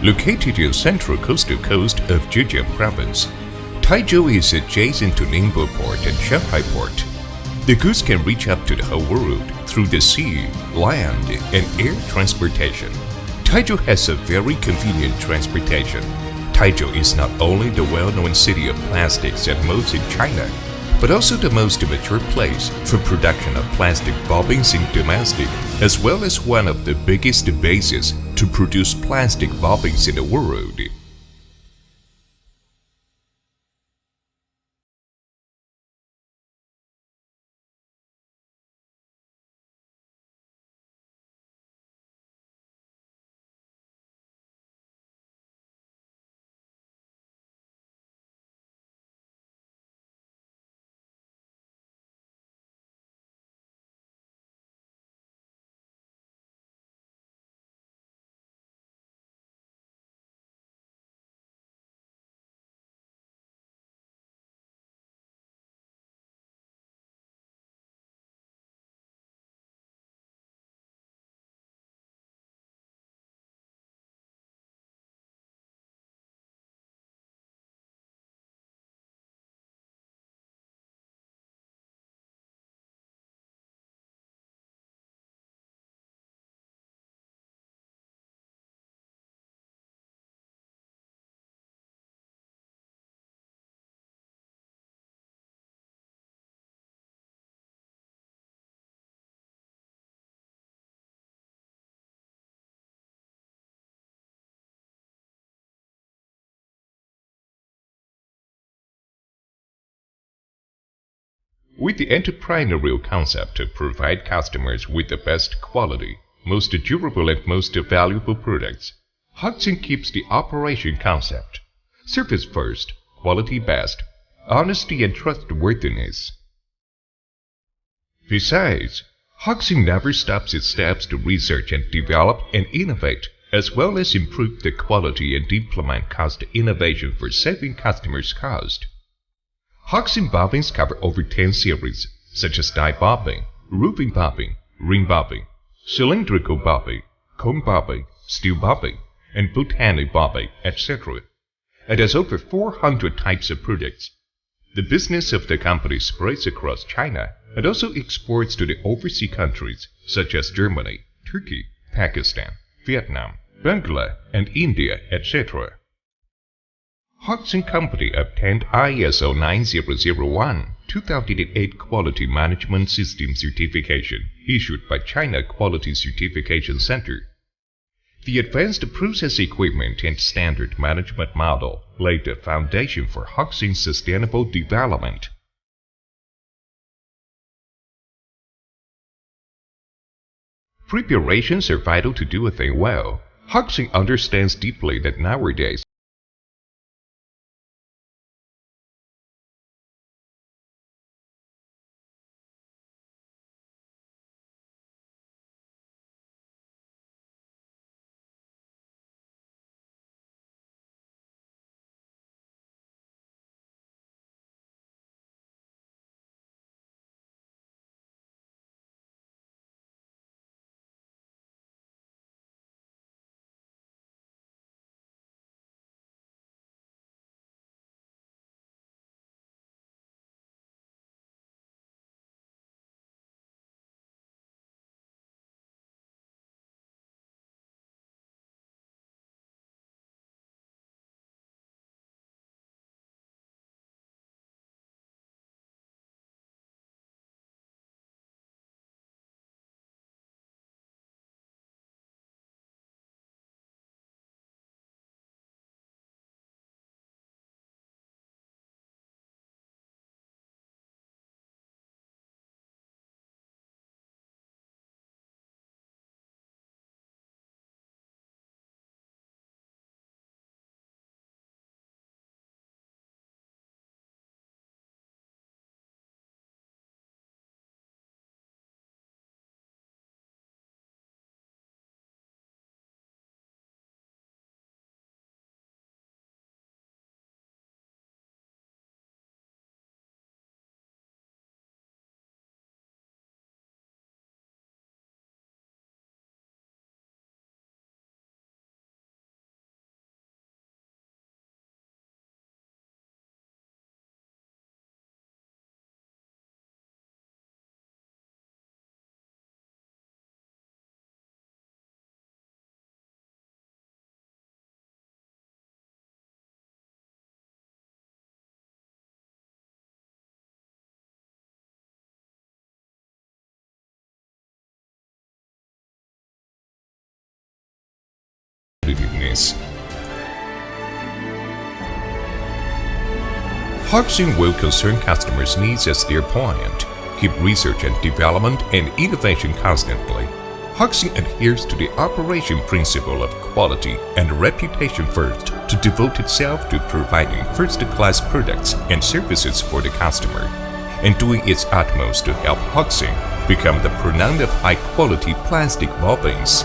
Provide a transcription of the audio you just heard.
Located in central coastal coast of Zhejiang province, Taizhou is adjacent to Ningbo Port and Shanghai Port. The goods can reach up to the whole world through the sea, land, and air transportation. Taizhou has a very convenient transportation. Taizhou is not only the well-known city of plastics and molds in China, but also the most mature place for production of plastic bobbins in domestic, as well as one of the biggest bases to produce plastic bobbins in the world. With the entrepreneurial concept to provide customers with the best quality, most durable and most valuable products, Hoxing keeps the operation concept. Service first, quality best, honesty and trustworthiness. Besides, Hoxing never stops its steps to research and develop and innovate, as well as improve the quality and implement cost innovation for saving customers' cost. Hoxing bobbins cover over 10 series, such as die bobbin, roving bobbin, ring bobbin, cylindrical bobbin, cone bobbin, steel bobbin, and Botany bobbin, etc. It has over 400 types of products. The business of the company spreads across China and also exports to the overseas countries such as Germany, Turkey, Pakistan, Vietnam, Bangladesh, and India, etc. Hoxing Company obtained ISO 9001-2008 Quality Management System certification issued by China Quality Certification Center. The advanced process equipment and standard management model laid the foundation for Hoxing's sustainable development. Preparations are vital to do a thing well. Hoxing understands deeply that nowadays business. Hoxing will concern customers' needs as their point, keep research and development and innovation constantly. Hoxing adheres to the operation principle of quality and reputation first to devote itself to providing first-class products and services for the customer, and doing its utmost to help Hoxing become the proponent of high-quality plastic bobbins.